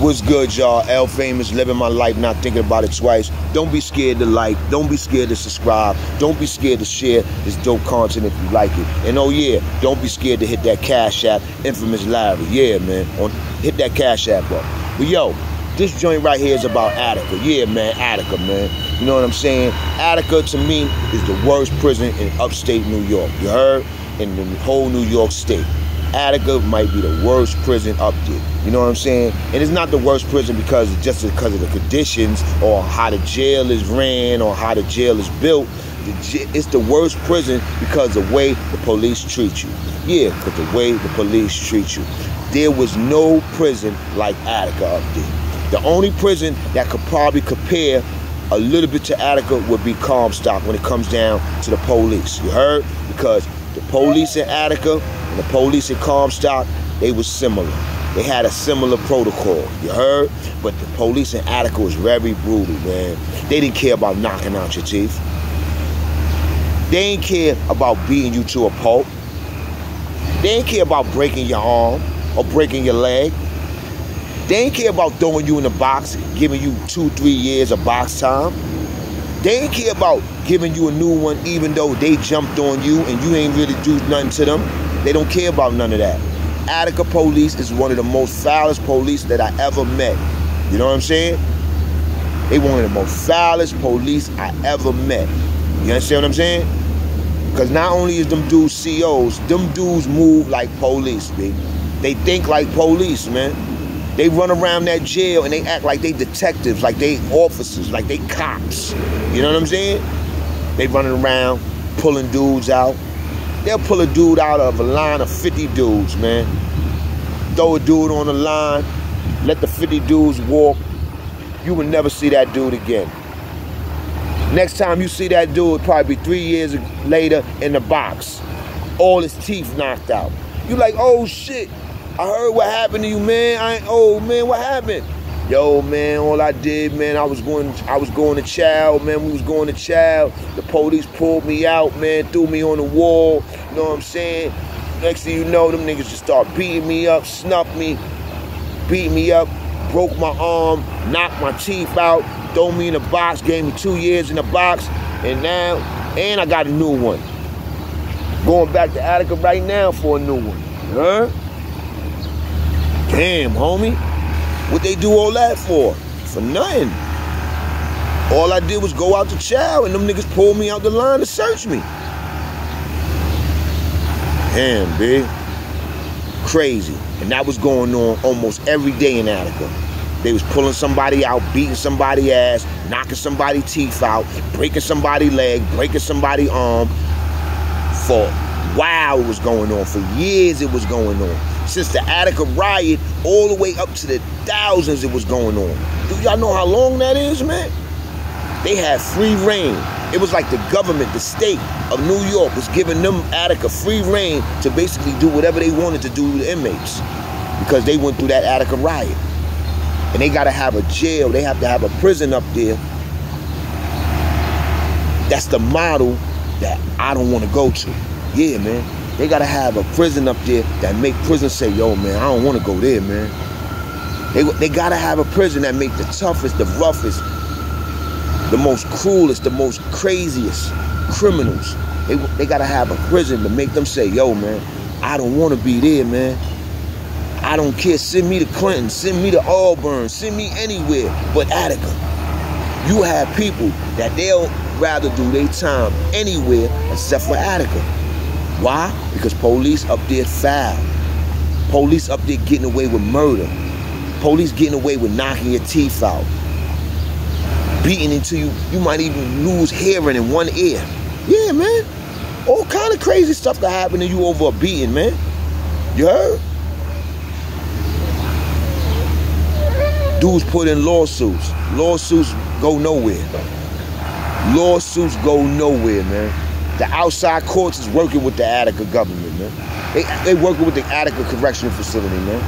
What's good, y'all? L Famous, living my life, not thinking about it twice. Don't be scared to like. Don't be scared to subscribe. Don't be scared to share this dope content if you like it. And oh yeah, don't be scared to hit that Cash App, Infamous Larry. Yeah, man. Hit that Cash App up. But yo, this joint right here is about Attica. Yeah, man, Attica, man. You know what I'm saying? Attica, to me, is the worst prison in upstate New York. You heard? In the whole New York state. Attica might be the worst prison up there. You know what I'm saying? And it's not the worst prison because of the conditions or how the jail is ran or how the jail is built. It's the worst prison because of the way the police treat you. Yeah, because the way the police treat you. There was no prison like Attica up there. The only prison that could probably compare a little bit to Attica would be Comstock when it comes down to the police. You heard? Because the police in Attica and the police in Comstock, they were similar. They had a similar protocol, you heard? But the police in Attica was very brutal, man. They didn't care about knocking out your teeth. They didn't care about beating you to a pulp. They didn't care about breaking your arm or breaking your leg. They didn't care about throwing you in the box, giving you 2-3 years of box time. They ain't care about giving you a new one even though they jumped on you and you ain't really do nothing to them. They don't care about none of that. Attica Police is one of the most foulest police that I ever met. You know what I'm saying? They one of the most foulest police I ever met. You understand what I'm saying? Because not only is them dudes COs, them dudes move like police, baby. They think like police, man. They run around that jail and they act like they detectives, like they officers, like they cops. You know what I'm saying? They running around, pulling dudes out. They'll pull a dude out of a line of 50 dudes, man. Throw a dude on the line, let the 50 dudes walk. You will never see that dude again. Next time you see that dude, probably 3 years later in the box. All his teeth knocked out. You like, oh shit. I heard what happened to you, man. Oh man, what happened? Yo, man, all I did, man, I was going to chow, man. We was going to chow. The police pulled me out, man, threw me on the wall. You know what I'm saying? Next thing you know, them niggas just start beating me up, snuffed me, beat me up, broke my arm, knocked my teeth out, throw me in a box, gave me 2 years in the box, and I got a new one. Going back to Attica right now for a new one. You heard? Damn, homie. What they do all that for? For nothing. All I did was go out to chow and them niggas pulled me out the line to search me. Damn, big. Crazy. And that was going on almost every day in Attica. They was pulling somebody out, beating somebody's ass, knocking somebody's teeth out, breaking somebody's leg, breaking somebody's arm. For a while it was going on. For years it was going on. Since the Attica Riot, all the way up to the thousands it was going on. Do y'all know how long that is, man? They had free reign. It was like the government, the state of New York was giving them Attica free reign to basically do whatever they wanted to do to the inmates. Because they went through that Attica Riot. And they gotta have a jail, they have to have a prison up there. That's the model that I don't wanna go to. Yeah, man. They gotta have a prison up there that make prisoners say, yo, man, I don't wanna go there, man. They gotta have a prison that make the toughest, the roughest, the most cruelest, the most craziest criminals. They gotta have a prison to make them say, yo, man, I don't wanna be there, man. I don't care, send me to Clinton, send me to Auburn, send me anywhere but Attica. You have people that they'll rather do their time anywhere except for Attica. Why? Because police up there foul. Police up there getting away with murder. Police getting away with knocking your teeth out. Beating until you might even lose hearing in one ear. Yeah, man. All kind of crazy stuff that happen to you over a beating, man. You heard? Dudes put in lawsuits. Lawsuits go nowhere. Lawsuits go nowhere, man. The outside courts is working with the Attica government, man. They working with the Attica Correctional Facility, man.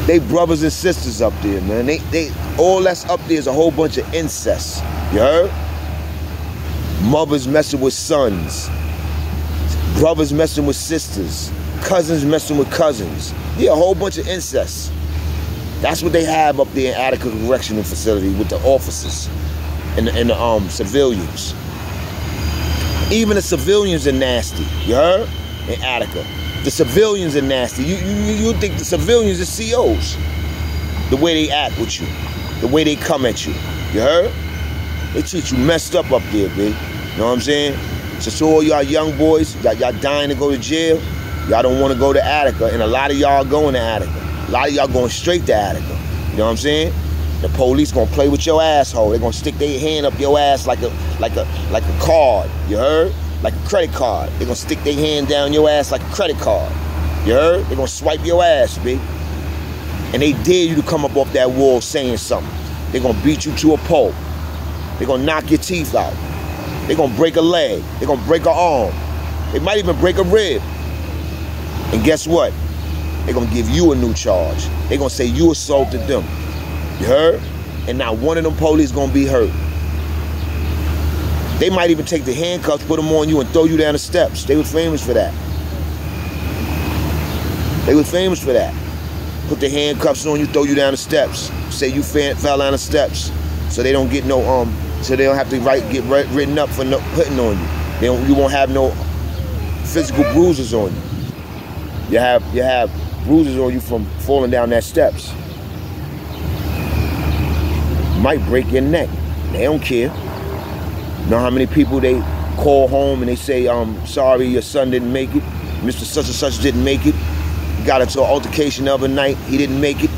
They brothers and sisters up there, man. They all that's up there is a whole bunch of incest. You heard? Mothers messing with sons. Brothers messing with sisters. Cousins messing with cousins. Yeah, a whole bunch of incest. That's what they have up there in Attica Correctional Facility with the officers and the civilians. Even the civilians are nasty. You heard? In Attica, the civilians are nasty. You think the civilians are COs? The way they act with you, the way they come at you. You heard? They treat you messed up there, B. You know what I'm saying? So to all y'all young boys, y'all dying to go to jail, y'all don't want to go to Attica, and a lot of y'all going to Attica. A lot of y'all going straight to Attica. You know what I'm saying? The police gonna play with your asshole. They're gonna stick their hand up your ass like a card. You heard? Like a credit card. They're gonna stick their hand down your ass like a credit card. You heard? They're gonna swipe your ass, B. And they dare you to come up off that wall saying something. They're gonna beat you to a pulp. They're gonna knock your teeth out. They're gonna break a leg. They're gonna break an arm. They might even break a rib. And guess what? They're gonna give you a new charge. They're gonna say you assaulted them. You heard? And not one of them police gonna be hurt. They might even take the handcuffs, put them on you, and throw you down the steps. They were famous for that. They were famous for that. Put the handcuffs on you, throw you down the steps. Say you fell down the steps, so they don't get no so they don't have to get written up for no putting on you. You won't have no physical bruises on you. You have bruises on you from falling down that steps. Might break your neck. They don't care. You know how many people they call home and they say, sorry, your son didn't make it. Mr. Such and Such didn't make it. He got into an altercation the other night. He didn't make it.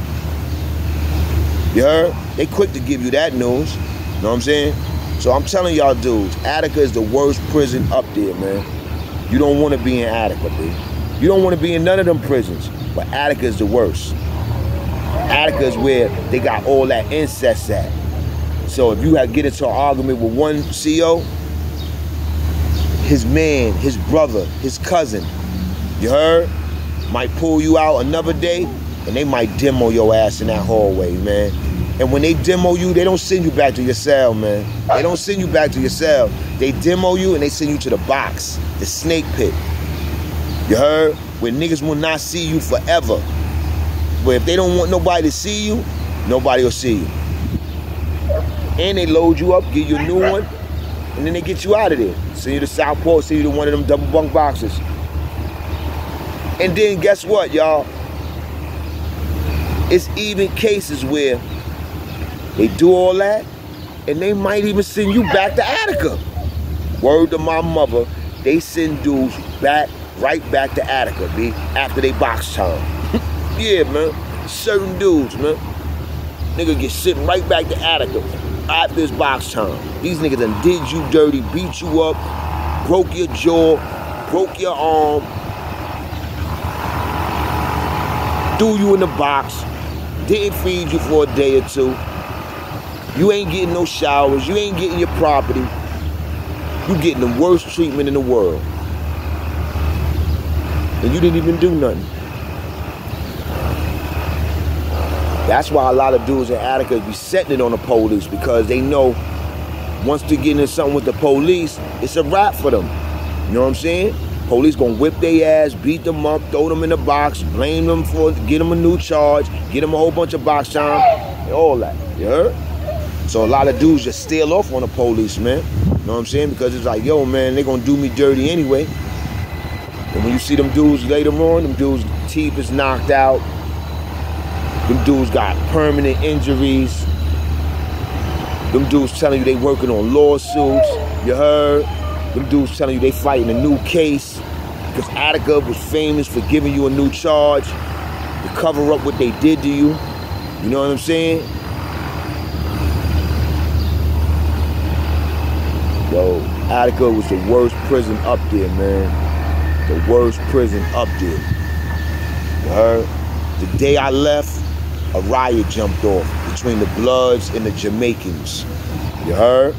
You heard? They quick to give you that news. You know what I'm saying? So I'm telling y'all dudes, Attica is the worst prison up there, man. You don't want to be in Attica, B. You don't want to be in none of them prisons. But Attica is the worst. Attica is where they got all that incest at. So if you get into an argument with one CO, his man, his brother, his cousin, you heard, might pull you out another day, and they might demo your ass in that hallway, man. And when they demo you, they don't send you back to your cell, man. They don't send you back to your cell. They demo you and they send you to the box, the snake pit. You heard? Where niggas will not see you forever. But if they don't want nobody to see you, nobody will see you. And they load you up, give you a new one, and then they get you out of there. Send you to Southport, send you to one of them double bunk boxes. And then guess what, y'all? It's even cases where they do all that, and they might even send you back to Attica. Word to my mother, they send dudes right back to Attica, B, after they box time. Yeah, man. Certain dudes, man. Nigga get sent right back to Attica after this box time. These niggas done did you dirty, beat you up, broke your jaw, broke your arm, threw you in the box, didn't feed you for a day or two. You ain't getting no showers, you ain't getting your property. You getting the worst treatment in the world. And you didn't even do nothing. That's why a lot of dudes in Attica be setting it on the police, because they know once they get into something with the police, it's a wrap for them. You know what I'm saying? Police gonna whip their ass, beat them up, throw them in the box, blame them for, get them a new charge, get them a whole bunch of box time, and all that. You heard? So a lot of dudes just steal off on the police, man. You know what I'm saying? Because it's like, yo, man, they gonna do me dirty anyway. And when you see them dudes later on, them dudes' teeth is knocked out. Them dudes got permanent injuries. Them dudes telling you they working on lawsuits. You heard? Them dudes telling you they fighting a new case because Attica was famous for giving you a new charge to cover up what they did to you. You know what I'm saying? Yo, Attica was the worst prison up there, man. The worst prison up there. You heard? The day I left, a riot jumped off between the Bloods and the Jamaicans. You heard?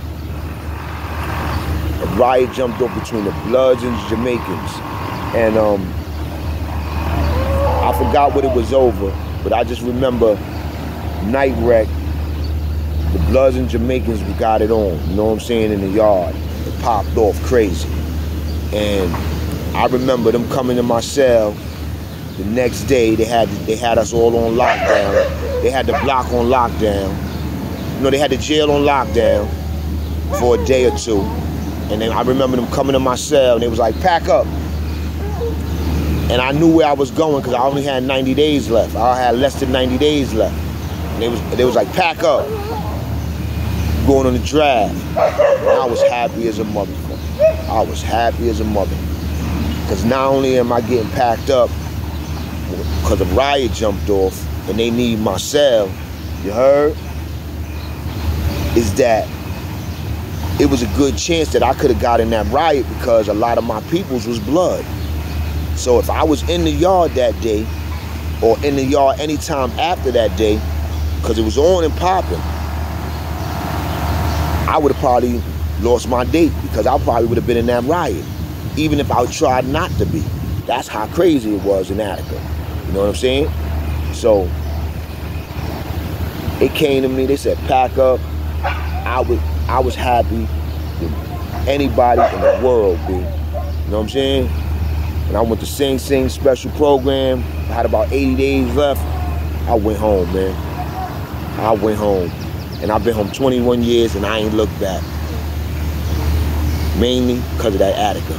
A riot jumped off between the Bloods and the Jamaicans. And I forgot what it was over, but I just remember night wreck, the Bloods and Jamaicans got it on, you know what I'm saying, in the yard. It popped off crazy. And I remember them coming to my cell The next day, they had us all on lockdown. They had the block on lockdown. You know, they had the jail on lockdown for a day or two. And then I remember them coming to my cell, and they was like, pack up. And I knew where I was going because I only had 90 days left. I had less than 90 days left. And they was like, pack up. Going on the draft. And I was happy as a motherfucker. I was happy as a mother. Because not only am I getting packed up because the riot jumped off and they need my cell, you heard? Is that it was a good chance that I could have got in that riot because a lot of my peoples was blood. So if I was in the yard that day, or in the yard anytime after that day, because it was on and popping, I would have probably lost my date because I probably would have been in that riot, even if I tried not to be. That's how crazy it was in Attica. You know what I'm saying? So it came to me, they said, pack up. I was happy with anybody in the world, B. You know what I'm saying? And I went to Sing Sing special program. I had about 80 days left. I went home, man. I went home. And I've been home 21 years and I ain't looked back. Mainly because of that Attica.